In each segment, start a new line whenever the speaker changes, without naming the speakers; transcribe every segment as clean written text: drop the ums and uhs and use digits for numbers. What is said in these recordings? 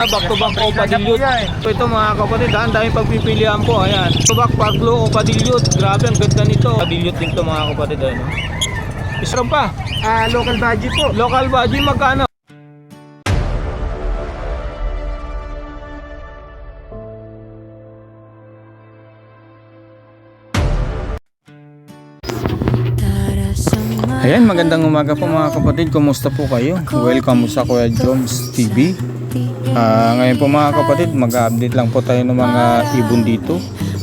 Back to back o Padilyot. Ito mga kapatid, ang daming pagpipilian po. Ayan. Back to back Paglo o Padilyot. Grabe, ang ganda nito. Padilyot din to mga kapatid. Ayan. Isram pa.
Local budget po.
Local budget magkano? Ayan, magandang umaga po mga kapatid. Kumusta po kayo? Welcome sa Kuya Joms TV. Ngayon po mga kapatid, mag-update lang po tayo ng mga ibon dito.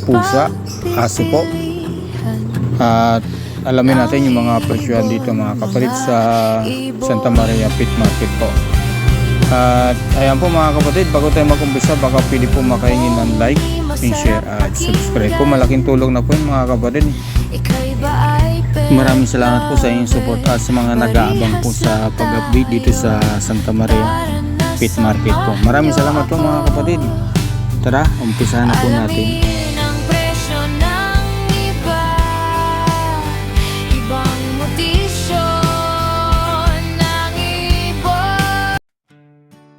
Pusa, aso po. At alamin natin yung mga presyohan dito mga kapatid sa Santa Maria Pet Market po. At ayan po mga kapatid, bago tayo mag-umpisa, baka pwede po makahingi ng like and share at subscribe po. Malaking tulong na po yung mga kapatid. Maraming salamat po sa inyong support at sa mga nag-aabang po sa pag-update dito sa Santa Maria Pet Market po. Maraming salamat po mga kapatid. Tara, umpisahan na po natin.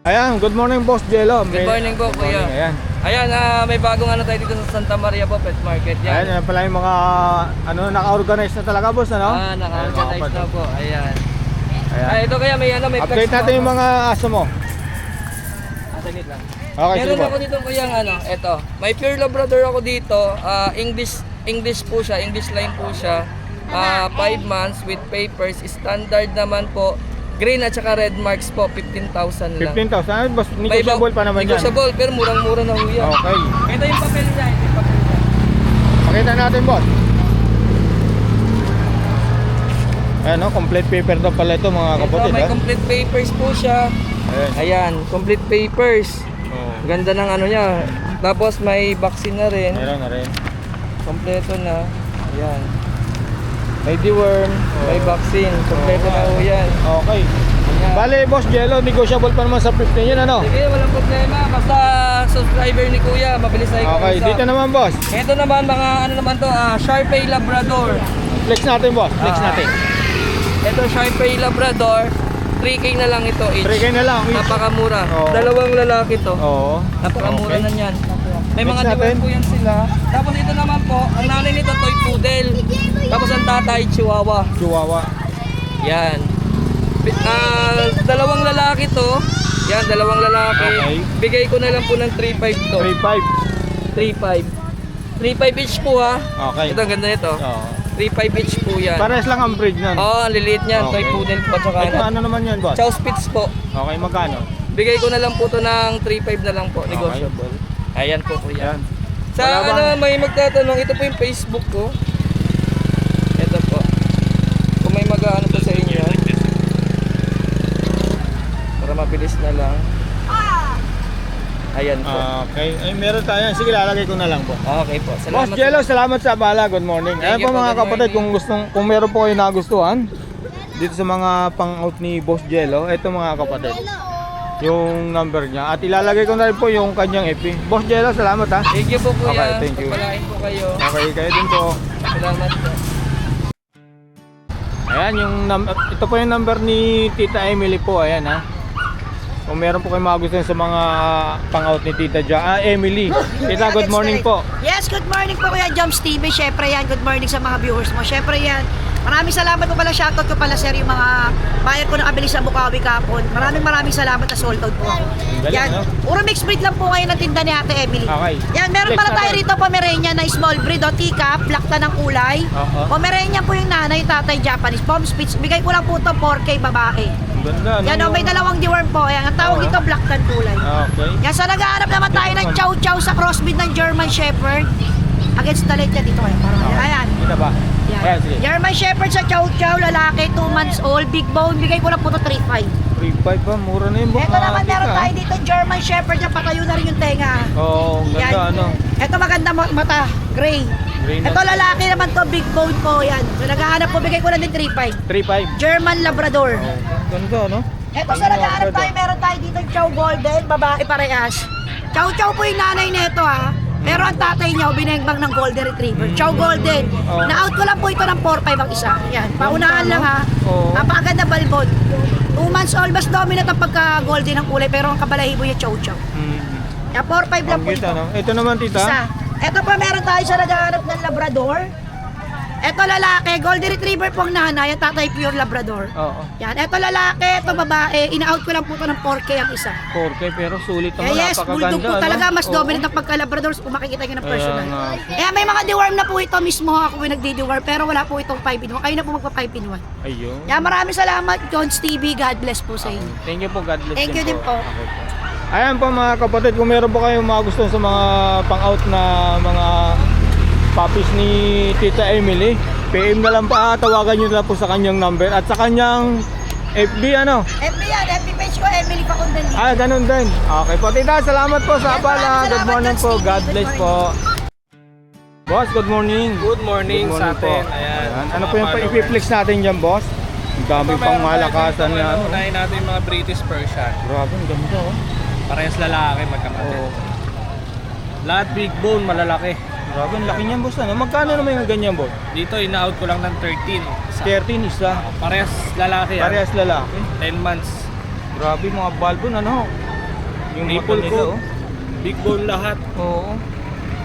Ayan, good morning Boss Jello.
Good morning po kuya. Ayan, may bagong ano tayo dito sa Santa Maria po Pet Market.
Ayan pala yung mga naka-organize na talaga boss, ano?
Naka-organize na po. Ayan. Ito kaya may
update natin yung mga aso mo.
Asanit lang.
Okay,
meron ako dito kuya ito. May pure Labrador ako dito. English po siya, English line po siya. 5 months with papers. Standard naman po. Green at saka red marks po, 15,000 lang.
15,000? Boss, negotiable pa naman yan.
Negotiable, pero murang-mura na ho yan.
Okay.
Ito yung papel niya.
Pakita natin boss. Ayan o, complete paper daw pala ito mga kapatid.
May complete papers po siya. Ayan, complete papers. Ganda ng ano niya. Tapos may vaccine na rin.
Meron na rin.
Kompleto na. Ayan. May deworm, may vaccine. Kompleto na ho yan.
Okay. Bale, Boss Jello, negotiable pa naman sa 15 yun, ano?
Sige, walang problema. Basta subscriber ni Kuya, mabilis tayo.
Okay, dito naman, Boss.
Ito naman, mga ano naman to, Sharpei Labrador.
Flex natin, Boss. Flex natin.
Ito, Sharpei Labrador. 3K na lang ito each.
3K na lang each.
Napakamura.
Oo.
Dalawang lalaki to.
Oo.
Napakamura na yan. May
Mix
mga
natin.
deworm po yan sila. Tapos ito naman po, ang nanay nito toy poodle. Tapos ang tatay chihuahua.
Chihuahua.
Yan. Dalawang lalaki to. Yan, dalawang lalaki.
Okay.
Bigay ko na lang po ng 3.5 to.
3.5.
3.5 each po ha.
Okay.
Ito, ang ganda nito.
Oo.
3.5 each po yan.
Pares lang ang breed nun.
Ang liliit niyan.
Okay.
Toy poodle po. Tsaka
Ito, ano naman yan, Boss?
Chow Spitz po.
Okay, magkano?
Bigay ko na lang po to ng 3.5 na lang po. Negotiable. Ayan po kuya.
Yan.
Sa
Wala bang-
may magtatanong, ito po yung Facebook ko. Ito po. Kung may mag-ano po sa inyo. Para mabilis na lang. Ayan po.
Okay. Ay, meron tayo. Sige, lalagay ko na lang po.
Okay po.
Boss
Salamat.
Jello, salamat sa abala. Good morning. Ayan
Thank
po
you po,
mga
good
kapatid,
morning.
kung meron po kayo nagustuhan dito sa mga pang-out ni Boss Jello, ito mga kapatid, yung number niya. At ilalagay ko na rin po yung kanyang FB. Boss Jello, salamat ha.
Thank you po kuya.
Okay, thank you.
Pagpalain po kayo.
Okay, kayo din po.
Salamat po.
Ayan, ito po yung number ni Tita Emily po. Ayan ha. Kung meron po kayo magustuhan sa mga pang-out ni Tita Emily. Tita, good morning po.
Yes, good morning po Kuya Joms TV. Syempre yan, good morning sa mga viewers mo. Syempre yan, maraming salamat po pala, shoutout ko pala sir yung mga buyer ko ng abilis sa Bukawi kapon. Maraming salamat na sold out po ako.
Galing,
Yan,
no?
puro mixed breed lang po ngayon ang tinda ni Ate Emily.
Okay.
Yan, meron
Flex
pala tayo
natin.
rito Pomeranian na small breed o teacup, lakta ng kulay. Pomeranian po yung nanay, tatay Japanese. Pom Spitz, bigay ko lang po ito 4K babae.
Ang ganda. Ano
Yan o, may dalawang deworm po. Yan, ang tawag dito black tan kulay.
Okay.
Yan, sa nag-aarap naman tayo ng chow chow sa crossbreed ng German Shepherd. Against the light yan dito kayo. Ayan.
Kita ba?
Yan.
Ayan, sige.
German Shepherd sa chow chow, lalaki, 2 months old, big bone. Bigay ko lang po ito 3.5.
3.5 ba? Mura na yun.
Ito naman meron tayo dito, German Shepherd. Yan, patayo na rin yung tenga.
Oo, ang ganda. Ano?
Ito maganda mata, gray.
Gray na.
Ito lalaki naman to, big bone po. Yan. So naghahanap po, bigay ko lang din 3.5.
3.5.
German Labrador.
Oh, ganda, no?
Ito sa nag-aarap tayo, meron tayo dito chow golden, babae parehas. Chow chow po yung nanay nito ha. Pero ang tatay niya, binengbang ng Golden Retriever. Chow Golden.
Oh.
Na-out ko lang po ito ng 4-5 ang isa. Yan. Paunahan lang ha.
Oo.
Napakaganda balbon. 2 months old, mas dominant ang pagka-golden ng kulay. Pero ang kabalahibo niya, chow chow. Kaya 4-5 lang
Ang
po
kita,
ito.
no? Ito naman, tita.
Isa. Ito pa, meron tayo sa naghahanap ng Labrador. Ito lalaki, Golden Retriever po ang nanay, ang tatay pure Labrador.
Oo.
Yan, ito lalaki, ito babae, ina-out ko lang po ito ng 4K ang isa.
4K, pero sulit naman.
Yes, bulldog po
ano?
talaga, mas
Oo.
dominant ang pagka-Labrador kung makikita nyo ng
Kaya
personal.
nga.
Kaya may mga deworm na po ito mismo, ako yung nagdi-deworm, pero wala po itong 5-in-1. Kayo na po magpa 5-in-1.
Ayun.
Kaya maraming salamat, John's TV, God bless po sa inyo.
Thank you po, God bless.
Thank you din po.
Okay po. Ayan po mga kapatid, kung meron po kayong mga gusto sa mga pang-out na mga puppies ni Tita Emily, PM na lang pa, tawagan nyo na po sa kanyang number at sa kanyang FB ano.
FB yan, FB page ko, Emily Pacondali.
Ah, ganun din. Okay po, Tita, salamat po sa
Yes,
abala.
maraming
Good
salamat,
morning
John
po,
Steve.
God
Good
bless
morning.
po. Boss, good morning.
Good morning
Good
sa
morning
atin.
po.
Ayan.
Ano po yung ipiflex natin dyan, boss? Ang dami pang malakasan niya. Ano?
Unahin natin yung mga British Persian.
Grabe, ang ganda oh.
Parehas lalaki, magkapatid.
Oo.
Lahat big bone, malalaki.
Grabe, ang laki niyan, boss. Ano? Magkano naman yung ganyan, boss?
Dito, ina-out ko lang ng 13. Isa.
13 isa.
Parehas lalaki.
Parehas lalaki.
10 months.
Grabe mga balbon, ano? Yung mata
Maple
nila,
coat.
oh.
Big bone lahat.
Oo.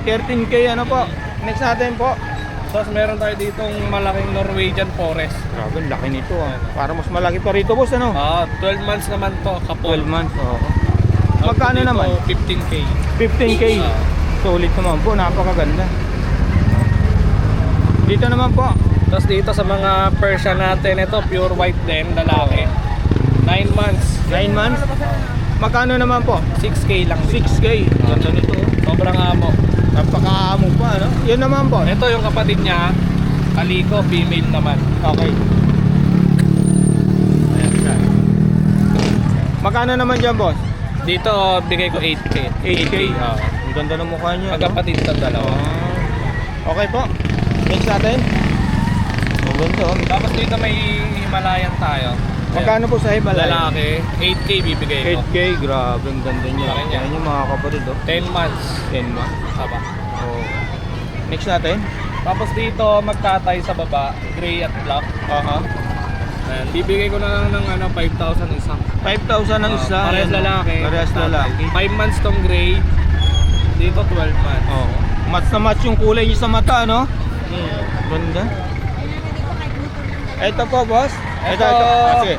13K, ano po? Next natin po.
Tapos meron tayo ditong malaking Norwegian Forest.
Grabe, ang laki nito, ah. Para mas malaki pa rito, boss, ano?
12 months naman to, kapol.
12 months, oo.
Out
Magkano
dito,
naman?
15K.
15K. Solid naman po, napakaganda. Dito naman po.
Tapos dito sa mga Persian natin, ito pure white din, lalaki. 9 months.
9 months. Magkano naman po?
6K lang din.
6K. Ganda nito, oh.
Sobrang amo.
Napakaamo pa, ano? Yun naman po.
Ito yung kapatid niya, Kaliko, female naman.
Okay. Ayan siya. Magkano naman dyan, boss?
Dito, bigay ko 8K.
8K.
Oo.
Ang ganda ng mukha niya. no?
Magkapatid sa dalawa.
Okay po. Next natin. Ang ganda. oh.
Tapos dito may Himalayan tayo.
Magkano po sa Himalaya?
Lalaki, 8K bibigay ko.
8K. Grabe, ang ganda niya.
Laki niya.
Ayan yung mga kapatid, oh.
10 months.
10 months.
Saba.
Oh. Next natin.
Tapos dito, magtatay sa baba, gray at black.
Aha.
Ayan, bibigay ko na lang ng 5,000 isa.
5,000 ang isa.
Parehas
Ayan, oh.
lalaki.
Parehas lalaki.
5 months tong gray. Dito 12 months.
Oh. Match na match yung kulay niya sa mata, no?
Hmm.
Ganda. Ito po, boss. Ito.
Ito.
Ah, sige.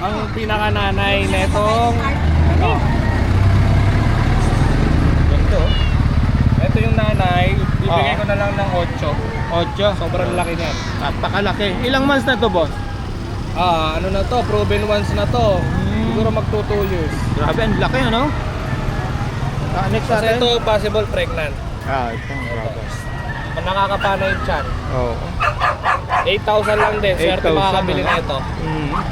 Ang pinakananay netong ano,
Ganda, oh.
ito yung nanay, bibigay
Oo.
ko na lang ng 8.
8.
Sobrang laki niyan.
Napakalaki. Ilang months na to, boss?
Ano na to, proven once na to. Siguro mag 2 years.
Grabe, ang laki, ano? Next
Kasi
natin.
ito possible pregnant.
Ito. Grabe.
Nakakapana yung chan.
Oo.
8,000 lang din. Swerte
8,000
makakabili
ano?
na ito.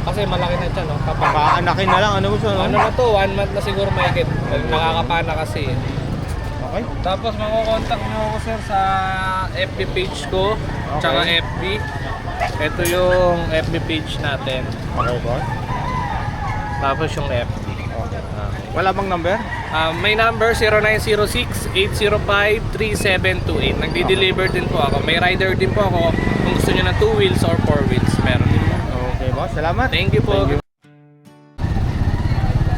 Kasi malaki na chan, no? Kapag
Paanakin na lang, ano boss?
ano na to, 1 month na siguro mahigit. Nakakapana kasi.
Okay.
Tapos makukontak nyo ako sir sa FB page ko,
Okay.
tsaka FB. Ito yung FB page natin.
Okay, boss.
Tapos yung FB.
Wala bang number?
May number 0906-805-3728. Nagdi-deliver din po ako. May rider din po ako kung gusto nyo ng 2 wheels or 4 wheels. Meron din po.
Okay, boss. Salamat.
Thank you po.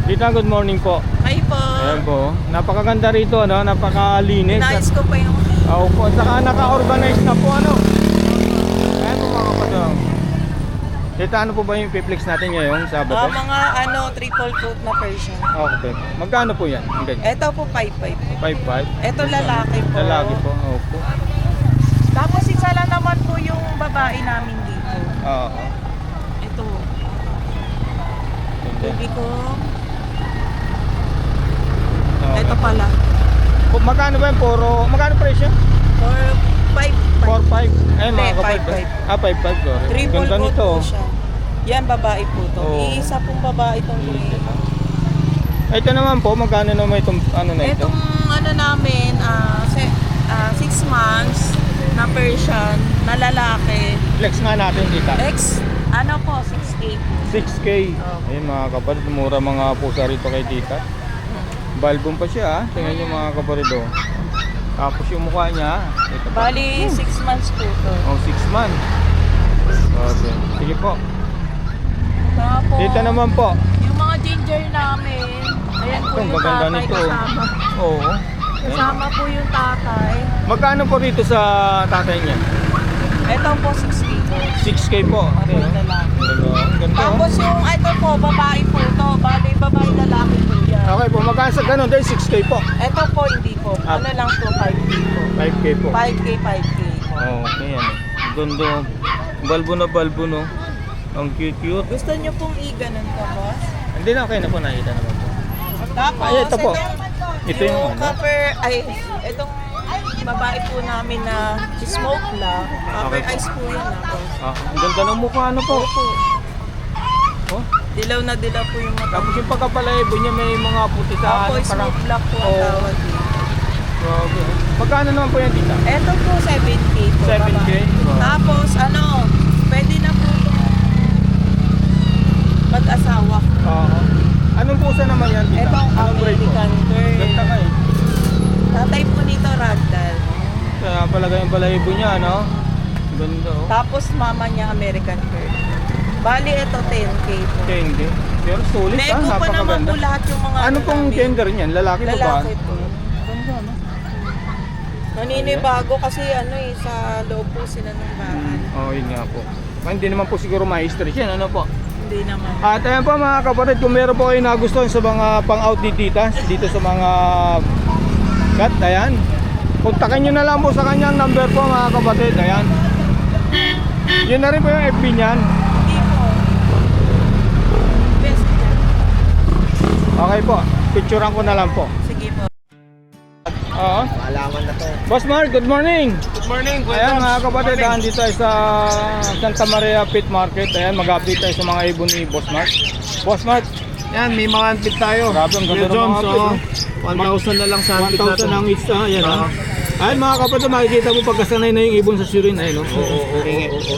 Dito, good morning po.
Hi po.
Ayan po. Napakaganda rito, no? Napakalinis.
Nais ko pa yung
Opo, at saka naka-organize na po, ano? Ayan po mga kapatid. Dito, ano po ba yung piplex natin ngayon, Sabado?
mga triple coat na Persian.
Okay. Magkano po yan? Ang ganyan?
Ito po 5-5 po.
5-5?
Ito lalaki po.
Lalaki po. Opo.
Tapos isa lang naman po yung babae namin dito.
Oo.
Ito.
Ganda.
Baby ko.
Okay.
Ito pala.
Magkano ba yung puro? Magkano presyo?
For 5-5.
4-5. Ayun mga
Hindi,
kapatid.
5-5.
5-5 sorry.
Triple
Ganda
coat
nito.
po siya. Yan babae po to.
Oo.
Iisa pong babae itong gray.
Ito naman po, magkano naman itong ano na ito?
Itong namin, 6 months na Persian na lalaki.
Flex nga natin kita.
Po, 6K.
6K. Ayun mga kapatid, mura mga pusa rito kay tita. Balbon pa siya, ah. Tingnan niyo mga kapatid, oh. Tapos yung mukha niya, ito pa.
Bali, 6 months po to.
Oh, 6 months. Okay. Sige po.
Tapos,
Dito naman po.
yung mga ginger namin, ayan po
Ang
yung
gaganda
tatay
nito.
kasama.
Oo.
Kasama po yung tatay.
Magkano po rito sa tatay niya?
Ito po 6 po.
6K po.
Ako
Okay, oh.
lalaki.
Ang ganda. Oh.
Tapos yung ito po, babae po to. Bali, babae lalaki po yan.
Okay po, magkano sa ganun dahil 6K po.
Ito po, hindi po. Ano lang po, 5K po.
5K po.
5K po.
Oh, okay yan. Ganda. Balbo na balbo, no? Ang cute.
Gusto nyo pong i-ganon ka, boss?
Hindi na, okay na po, nakita naman po.
Tapos,
Ay, ito po. Ito yung ano?
copper, itong babae po namin na smoke lang. Copper
Okay po.
eyes po yan, boss.
Ah, ang ganda ng mukha, ano po? Oh.
Dilaw na dilaw po yung mata.
Tapos yung pagkapalaibo niya may mga puti sa
Tapos smoke black po ang
Oo.
tawag dito.
Grabe. Magkano naman po yan, tita?
Ito po 7K po.
7K?
babae.
Wow.
Tapos pwede na po mag-asawa.
Oo. Anong pusa naman yan, tita?
Ito ang
Anong breed po?
American Girl.
Ganda ka eh.
Tatay po nito ragdoll.
Kaya pala yung balahibo niya, no? Ganda, oh.
Tapos mama niya American Girl. Bali ito 10K po.
Okay, hindi. Pero sulit,
Nego pa naman po
napakaganda.
lahat yung mga
Ano pong
namin.
gender niyan? Lalaki, ba?
Lalaki po.
Ganda, no?
Naninibago kasi sa loob po sila ng bahay.
Oh, yun nga po. Hindi naman po siguro ma-stress yan, ano po?
Hindi naman.
At ayan po mga kapatid, kung meron po kayo nagustuhan sa mga pang-out ni Tita, dito sa mga cat, ayan. Kontakin nyo na lang po sa kanyang number po mga kapatid, ayan. Yun na rin po yung FB niyan.
Hindi po. Best yan.
Okay po, picturean ko na lang po.
Sige po.
Oo.
Alaman na to.
Boss Mark, good morning.
Good morning,
Ayan mga kapatid, dito tayo sa Santa Maria Pit Market. Ayan, mag-update tayo sa mga ibon ni Boss Mark. Boss Mark,
Yan, may mga anpit tayo.
grabe ang ganda ng
Jones,
mga
oh.
anpit,
1,000 na lang sa anpit
1,000 ang isa, ayan
Oo.
ha. Ayan mga kapatid, makikita mo pagkasanay na yung ibon sa sirin, ayan o.
Oo.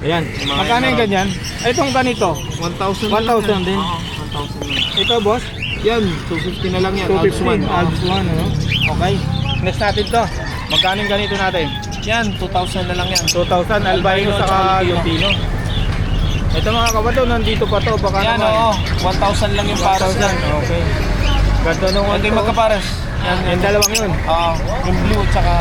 Ayan, magkano yung ganyan? Itong ganito,
1,000
1,000 din.
Oo, 1,000 na.
Ito boss,
Yan, 250 na lang yan.
215,
Alps
Alps 1, ano? Okay, next natin to. Magkano yung ganito natin?
Yan, 2,000 na lang yan.
2,000, albino saka lutino. Ito mga kapatid, nandito pa to, baka
Yan,
naman.
oo. 1,000 lang yung pares
1,000,
yan.
okay. Ganda nung
Ito yung
ano.
magkapares. Yan,
Yung dalawang yun.
Oo, yung blue at saka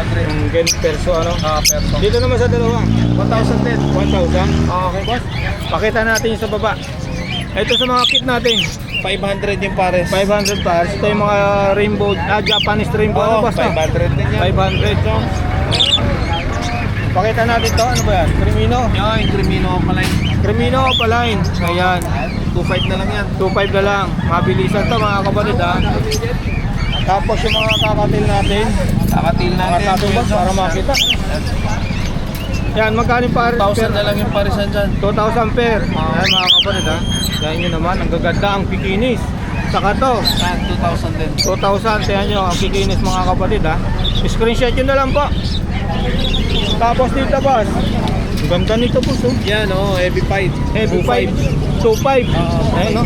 green.
Yung ganun perso, ano?
Perso.
Dito naman sa dalawa.
1,000 din.
1,000.
Okay, boss.
Pakita natin yung sa baba. Ito sa mga kit natin.
500 yung pares.
500 pairs. Ito yung mga rainbow, Japanese rainbow. Ano
Oo,
basta?
500 din yan.
500. Pakita natin to. Ano ba yan? Crimino.
Yan, yung Crimino pala yun.
Crimino Opaline. Ayan.
2,500 na lang yan.
2.5 na lang. Mabilisan to mga kapatid ha. Tapos yung mga kakatil natin.
Kakatil
Mga
natin.
tato boss para makita. Yan, magkano yung pares?
1,000 na lang yung parisan dyan.
2,000 pair. Ayan mga kapatid ha. Yan nyo naman. Ang gaganda ang pikinis. Saka to.
Yan, 2,000 din.
2,000. Tingnan nyo ang pikinis mga kapatid ha. Screenshot nyo na lang po. Tapos dito boss. Ang ganda nito boss oh.
Yan, heavy fight.
Heavy 5. 2.5. Ayan no.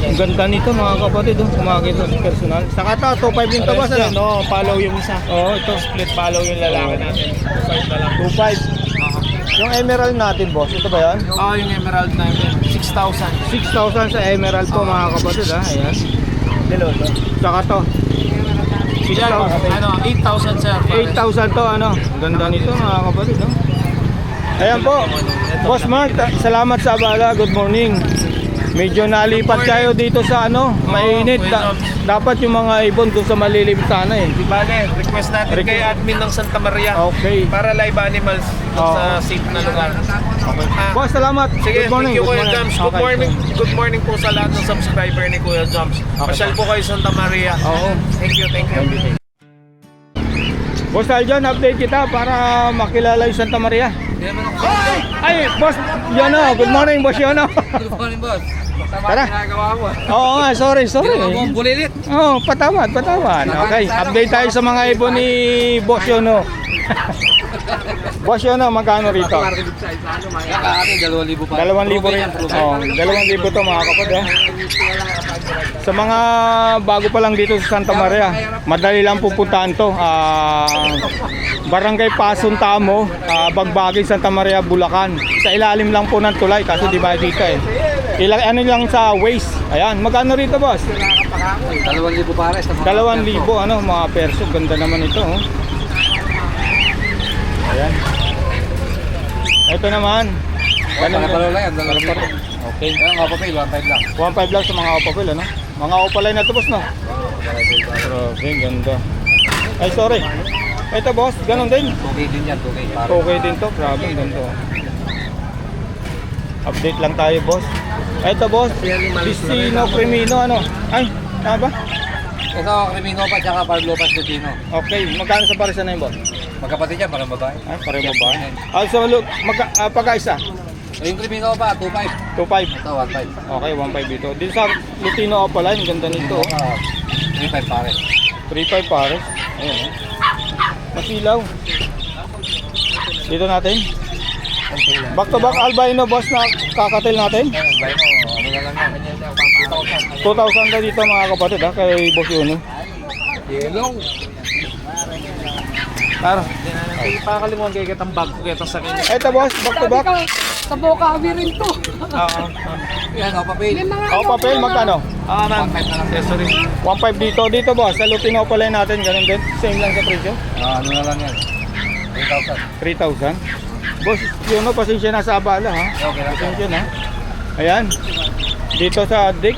Ang ganda nito mga kapatid oh. Kumakita sa personal. Saka to 2.5 din to boss ano.
follow yung isa.
Oo, ito.
Split follow yung lalaki natin. 2,500 na lang.
2.5. Yung emerald natin boss. Ito ba yan?
Yung emerald na yun. 6,000.
6,000 sa emerald po mga kapatid ha. Ayan.
Diloto.
Saka to.
8,000 sir.
8,000 to ano. Ang ganda nito mga kapatid no. Ayan po. Boss Mark, salamat sa abala. Good morning. Medyo nalipat kayo dito sa ano, mainit. Dapat yung mga ibon doon sa malilim sana eh.
Di bale, request natin
Request.
kay admin ng Santa Maria.
Okay.
Para live animals
Oo.
sa safe na lugar.
Boss, salamat.
Sige,
Good morning.
thank you Kuya
Good
Jams.
morning.
Good morning. Good morning po sa lahat ng subscriber ni Kuya Jams. Pasyal po kayo Santa Maria.
Oo.
Thank you, thank you.
Boss Aljon, update kita para makilala yung Santa Maria. Ay, boss, Yono. Good morning, boss Yono.
Good morning, boss.
Tara.
Ginagawa mo.
Oo nga, sorry.
Ginawa mo ang bulilit.
Oo, patawad. Okay, update tayo sa mga ibon ni Boss Yono. Boss, yun na, magkano rito?
Kalahati, 2,000 pa.
2,000 rin. Oh, 2,000 to mga kapatid. Sa mga bago pa lang dito sa Santa Maria, madali lang pupuntahan to. Barangay Pasun Tamo, Bagbagay, Santa Maria, Bulacan. Sa ilalim lang po ng tulay kasi di ba dito eh. Ano lang sa Waze. Ayan, magkano rito boss?
2,000 pare.
2,000 ano, mga perso. Ganda naman ito. Oh. Ayan. Ito naman. Ganun
Palo lang yan, 2,000.
Okay.
Kaya nga papel, 1,500 lang.
1.5 lang sa mga opapil, ano? Mga opalay na ito, boss, no? Grabe, ganda. Ay, sorry. Ito, boss, ganun din.
Okay din yan, okay pare.
Okay din to, grabe, ganda. Update lang tayo, boss. Ito, boss, Destino Crimino, ano? Ay, tama ba?
Ito, Crimino pa, tsaka Pablo Pascutino.
Okay, magkano sa parisan na yun, boss?
Magkapatid yan, parang babae.
Ay, pareho mo ba? Ah, so, pagkaisa?
Yung Crimino pa, 2,500.
2.5.
Ito, 1,500.
Okay, 1.5 dito. Dito sa Lutino Opalay, ang ganda nito.
3,500 pare.
3.5 pares. Ayan, oh. Masilaw. Dito natin. Back to back albino boss na kakatil natin.
Bay mo, ano na lang yan.
2,000 na dito mga kapatid ha, kay Boss Yuno.
Yellow.
Tara.
Pakakalimutan kayo kitang bag ko kita sa kanya.
Ito boss, back to back.
Sa Bokawi rin to.
Yan, o, papel.
O papel, magkano?
Ma'am.
1,500 na lang.
Accessory.
1.5 dito. Dito boss, sa Lutino Opalay natin, ganun din. Same lang sa presyo.
Ano na lang yan. 3,000.
3,000. Boss Yuno, pasensya na sa abala ha.
Okay lang.
Pasensya na. Ayan. Dito sa Dick.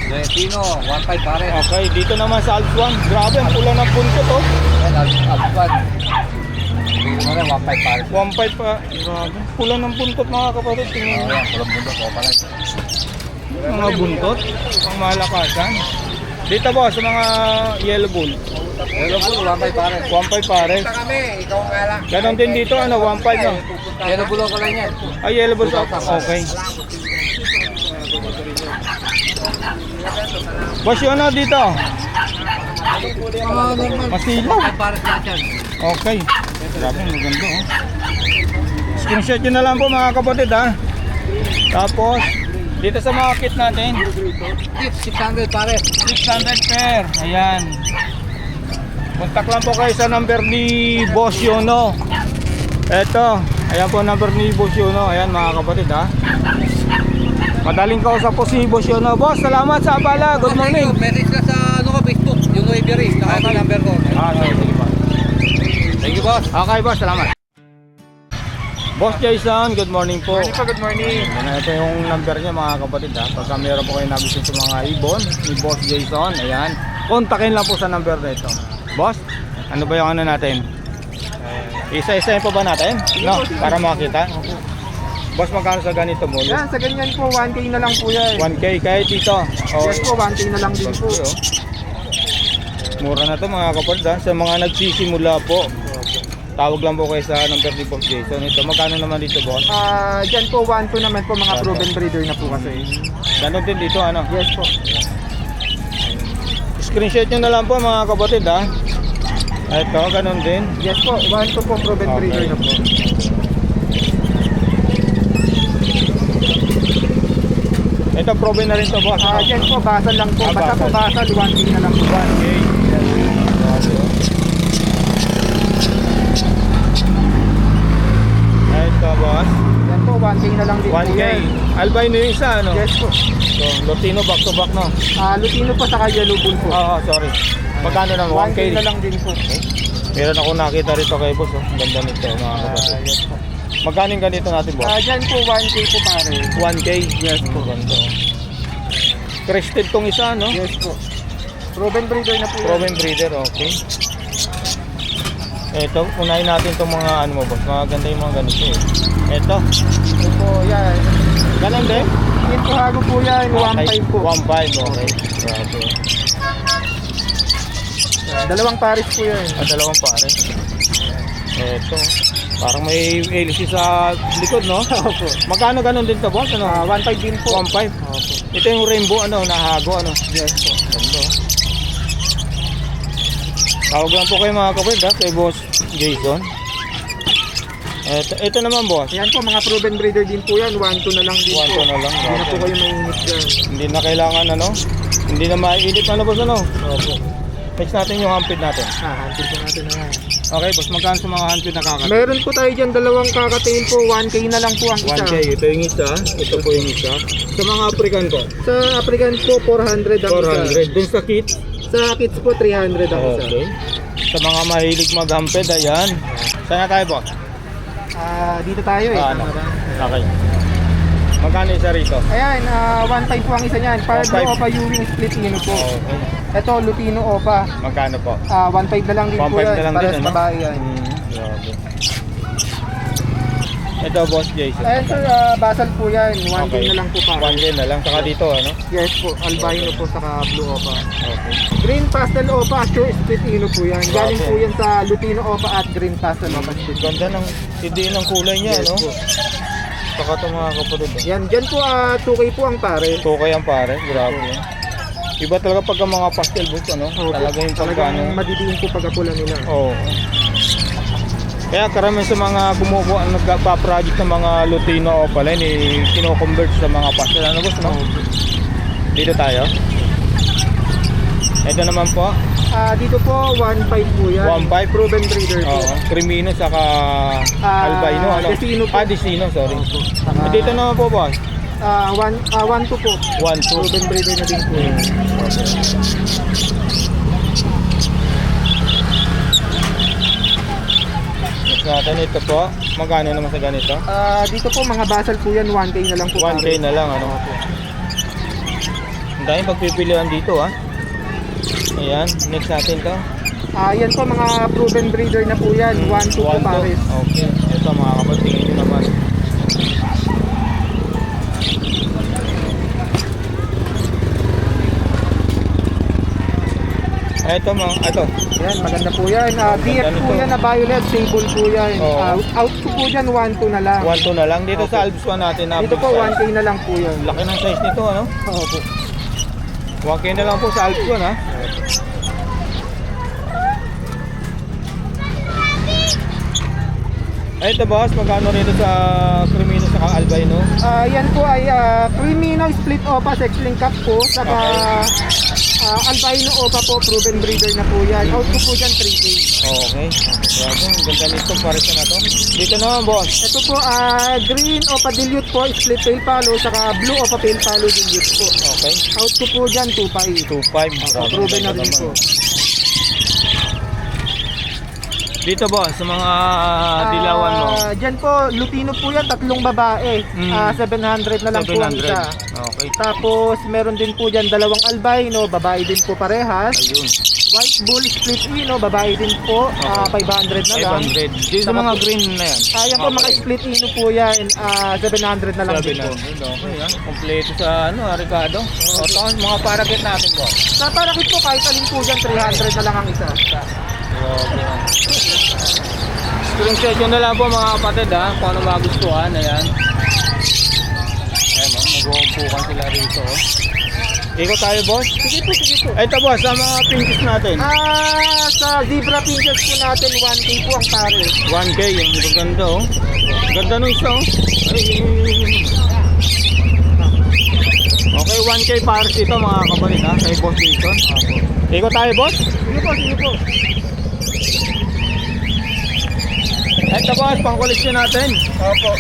Destino, 1,500 pare.
Okay, dito naman sa Alpsuan. Grabe, ang pula ng punto to.
Yan, Alphan. Bigyan mo na, 1,500 pare.
1.5 pa. Grabe. Pula ng buntot mga kapatid. Tingnan mo.
Yan, pulang bundok ko pare.
Mga buntot. Pang malakasan. Dito boss, sa mga yellow bull.
Yellow bull, 1,500 pare.
1.5 pare.
Kami, ikaw nga lang.
Ganon din dito, ano, 1.5 no?
Yellow bull ko lang yan.
Ay, yellow bull. Okay. Boss, yun na dito. Masilaw.
1,500 pare lahat yan.
Okay. Grabe, maganda oh. Screenshot nyo na lang po mga kapatid ha. Tapos, dito sa mga kit natin,
Gift, 600 pare.
600 pair. Ayan. Kontak lang po kayo sa number ni Boss Yuno. Eto, ayan po number ni Boss Yuno. Ayan mga kapatid ha. Madaling kausap po si Boss Yuno. Boss, salamat sa abala. Good morning.
Message ka sa ano ko, Facebook. Yung Ibery. Naka yung number ko.
Sige po.
Thank you, boss.
Okay boss, salamat. Boss Jason, good morning po.
Good morning.
Ito yung number niya mga kapatid ha. Pagka meron po kayo nagustuhan sa mga ibon ni Boss Jason, ayan. Kontakin lang po sa number na ito. Boss, ano ba yung ano natin? Isa-isahin po ba natin? No, para makita. Boss, magkano sa ganito mo?
Yan, sa ganyan po, 1K na lang po yan.
1K kahit dito.
Yes po, 1K na lang din po.
Mura na to mga kapatid ha. Sa mga nagsisimula po, tawag lang po kayo sa number ni Boss Jason. Ito, magkano naman dito boss?
Dyan po, 1-2 naman po, mga proven breeder na po kasi.
Ganon din dito ano?
Yes po.
Screenshot nyo na lang po mga kapatid ha. Ito, ganon din.
Yes po, 1-2 po, proven
Okay.
breeder na po.
Ito, proven na rin to boss.
Dyan po, basal lang po. Basta po
basal.
basal, 1K na lang po.
1K. Ito boss.
Yan po, 1K na lang din po
1K.
yan.
Albino yung isa ano?
Yes po.
So, Lutino back to back no?
Lutino po sa yellow bull po.
Oo, sorry. Magkano naman?
1K na lang din po.
Meron ako nakita rito kay boss oh. Ganda nito mga kapatid.
Yes po.
Magkano yung ganito natin boss?
Dyan po, 1K po pare.
1K? Yes po. Ganda oh. Crested tong isa no?
Yes po. Proven breeder na po yan.
Proven breeder, okay. Ito, unahin natin itong mga ano mo boss. Maganda yung mga ganito eh. Ito.
Ito po, yan.
Ganon din?
Yan po, hago po yan. 1.5 po.
1.5, okay. Grabe.
Dalawang pares po yan.
Dalawang pare. Ito. Parang may LC sa likod, no?
Opo.
Magkano ganon din to boss? Ano?
1.5 din po.
1.5.
Opo.
Ito yung rainbow, ano, nahago, ano?
Yes po.
Ganda. Tawag lang po kayo mga kapatid, ha? Kay Boss Jason. Ito naman boss.
Ayan po, mga proven breeder din po yan. 1-2 na lang din
1-2
po.
na lang.
Hindi na po
Okay.
kayo mainit dyan.
Hindi na kailangan ano. Hindi na maiinit ano boss ano.
Opo.
Fix natin yung hampid natin.
Hantil po natin na yan.
Okay boss, magkano sa mga hampid na kakatail?
Meron po tayo dyan, dalawang kakatail po. 1K na lang po ang isa.
1K, ito yung isa. Ito po yung isa. Sa mga African ko,
Sa African po, 400 ang isa.
400. Dun sa kit,
Sa kids po, 300 ang isa.
okay. Sa mga mahilig maghampid, ayan. Saan na tayo boss?
Dito tayo eh.
Ano?
Tama ba?
Okay. Magkano isa rito?
Ayan, 1.5 po ang isa niyan. Para
1.5.
Blue Opa Ewing split ino po.
Okay.
Ito, Lutino Opa.
Magkano po?
1.5 na lang din po
1.5
yan.
na lang
Para
din,
sa
ano?
babae yan.
Grabe. Ito boss Jason.
Ayan sir, basal po yan. 1K
Okay.
na lang po pa.
1K na lang. Saka dito ano?
Yes po, albino po saka Blue Opa.
Okay.
Green Pastel Opa, sure split ino po yan. Galing
Okay.
po yan sa Lutino Opa at Green Pastel Opa split.
Ganda ng hindi ng kulay niya,
Yes
no?
po.
Saka ito mga kapatid.
Yan, dyan po 2K po ang pare.
Okay ang pare, grabe yan. Iba talaga pagka mga pastel books, ano? Talaga yung
Talagang
pagkano.
madidiin po pagkapula nila.
Oo. Kaya karamihan sa mga kumukuha, nagpa-project ng mga Lutino o pala, kino-convert sa mga pastel. Ano boss, no? Dito tayo. Ito naman po,
Dito po 1.5 po yan.
1.5.
Proven breeder po.
oo, Crimino saka Albino, ano?
Desino po.
Desino, sorry.
Opo. Saka,
Dito naman po boss,
1-2 po.
1.2.
Proven breeder na din po yan.
Next natin ito po, magkano naman sa ganito?
Dito po mga basal po yan, 1K na lang po.
1K na lang, ano? Ang daming pagpipilian dito, ah. Ayan, next natin to.
Yan po mga proven breeder na po yan, 1-2 po
1, 2.
pares.
Okay, ito mga kapatid, tingin nyo naman. Ito
Yan, maganda po yan. DF po
nito.
yan na violet, sable po yan.
Oo.
Out po yan, 1-2 na lang.
1, 2 na lang. Dito sa Alps 1 natin na
Dito
big
po,
size.
1K na lang po yan.
Laki ng size nito, ano?
Oo po.
1K na lang po sa Alps 1, ha? Ito boss, magkano rito sa Crimino sa Albino?
Yan po ay Crimino split opa, sex-link cup po. Saka albino opa po, proven breeder na po yan. Out po dyan 3K.
Okay. Grabe, ang ganda nito, pares na to. Dito naman boss.
Ito po, green opa dilute po, split tail palo. Saka blue opa tail palo dilute po.
Okay.
Out po dyan 2.5.
2.5. Grabe,
Proven na
ganda
rin
naman.
po.
Dito boss, sa mga dilawan mo.
Dyan po, Lutino po yan, 3 babae. 700 na lang po ang
700.
isa.
Okay.
Tapos meron din po dyan 2 albino, babae din po parehas.
Ayun.
White bull split ino, babae din po, 500 na lang.
500. Dito sa mga green na yan.
Yan po mga split ino po yan, 700 na lang din po.
700. Okay, ha? Kompleto sa ano, Ricardo. O, tapos mga paraket natin po.
Sa parakit po, kahit alin po dyan, 300 na lang ang isa.
Okay. Screenshot nyo na lang po mga kapatid, ha, kung ano magustuhan. Ayan. Ayan, mag-uumpukan sila rito. Ikot tayo boss.
Sige po, sige po.
Ito boss, sa mga pinches natin.
Sa zebra pinches po natin, 1K po ang pare.
1K, yung ganda oh. Ganda nung isa oh. Okay, 1K pares ito mga kapatid, ha, kay Boss Jason. Ikot tayo boss.
Sige po, sige po.
Ito boss, pang collection natin.
Opo.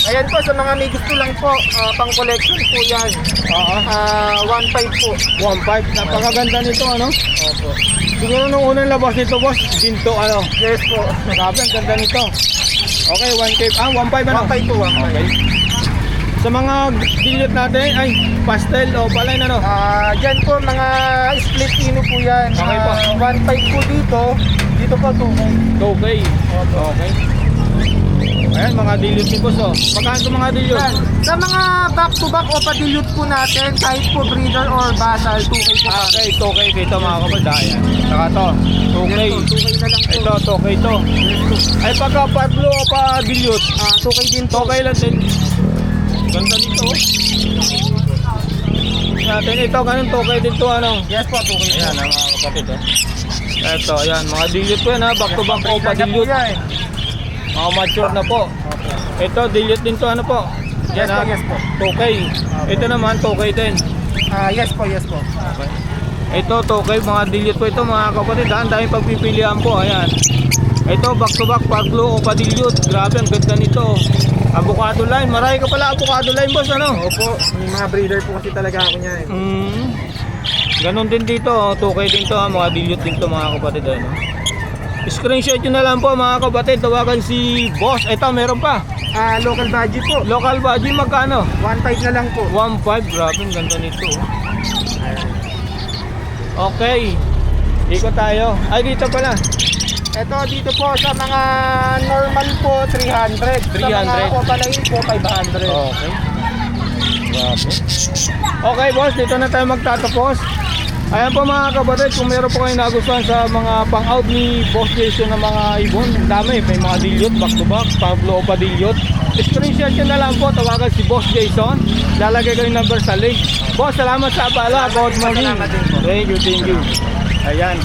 Ayan po, sa mga may gusto lang po, pang collection po yan. 1.5 po.
1.5, napakaganda nito ano.
Opo.
Siguro nung unang labas nito boss, ginto ano.
Yes po.
Grabe, ang ganda nito. Okay, 1K, 1.5 ano?
1.5 po, 1.5.
Okay. Sa mga dilute natin, ay, pastel o palay na no?
Dyan po, mga split ino po yan.
Okay po.
1.5 po dito. Dito po, 2K.
2K. Okay. Ayan, mga dilute ni boss oh. Magkano sa mga dilute?
Yan. Sa mga back-to-back o pa-dilute po natin, kahit po breeder or basal, 2K po.
Okay, 2K dito mga kapadayan. Saka to, 2K.
Yan po, 2K na lang po.
Ito, 2K to. Ay, pagka pa-blue o pa-dilute,
2K din po.
2K lang din. Ganda nito oh. Natin ito, ganun 2K dito ano.
Yes po, 2K po.
Ayan mga kapatid oh. Ito, ayan, mga dilute ko yan ha, back to back o pa
Breeder na po
dilute.
yan.
Mga mature na po. Ito, dilute din to ano po?
Yes po, yes po.
2K. Ito naman, 2K din.
Yes po, yes po.
Ito, 2K, mga dilute po ito mga kapatid. Ang daming pagpipilian po, ayan. Ito, back to back, Park Blue o pa-dilute. Grabe, ang ganda nito. Avocado line, marami ka pala avocado line boss, ano?
Opo, may mga breeder po kasi talaga ako niya eh.
Ganon din dito, 2K din to, mga dilute din to mga kapatid. Ano? Screenshot nyo na lang po mga kapatid, tawagan si boss. Ito, meron pa.
Local budget po.
Local budget, magkano?
1.5 na lang po.
1.5, grabe, ang ganda nito. Okay, ikot tayo. Ay, dito pala.
Ito dito po sa mga normal po 300. Sa
300.
mga opaline po 500.
Okay. Grabe. Okay boss, dito na tayo magtatapos. Ayan po mga kapatid, kung meron po kayong nagustuhan sa mga pang-out ni Boss Jason ng mga ibon, ang dami, may mga dilute, back to back, Pablo o dilute. Screenshot nyo na lang po, tawagan si Boss Jason, lalagay ko yung number sa link. Boss, salamat sa abala, good morning. Thank you. Ayan.